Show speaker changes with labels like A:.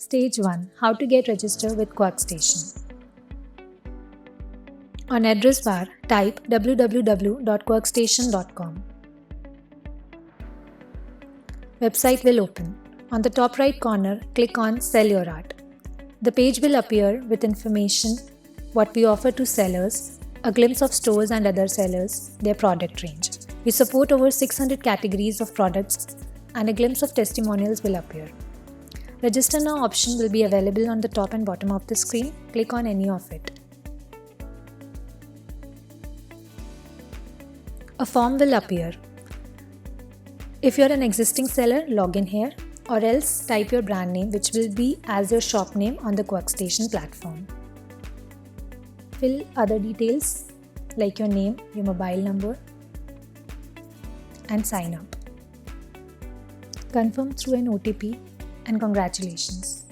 A: Stage 1. How to get registered with Quirqstation. On address bar, type www.quirqstation.com. Website will open. On the top right corner, click on Sell Your Art. The page will appear with information what we offer to sellers, a glimpse of stores and other sellers, their product range. We support over 600 categories of products and a glimpse of testimonials will appear. Register Now option will be available on the top and bottom of the screen. Click on any of it. A form will appear. If you are an existing seller, log in here or else type your brand name which will be as your shop name on the Quirqstation platform. Fill other details like your name, your mobile number and sign up. Confirm through an OTP and congratulations.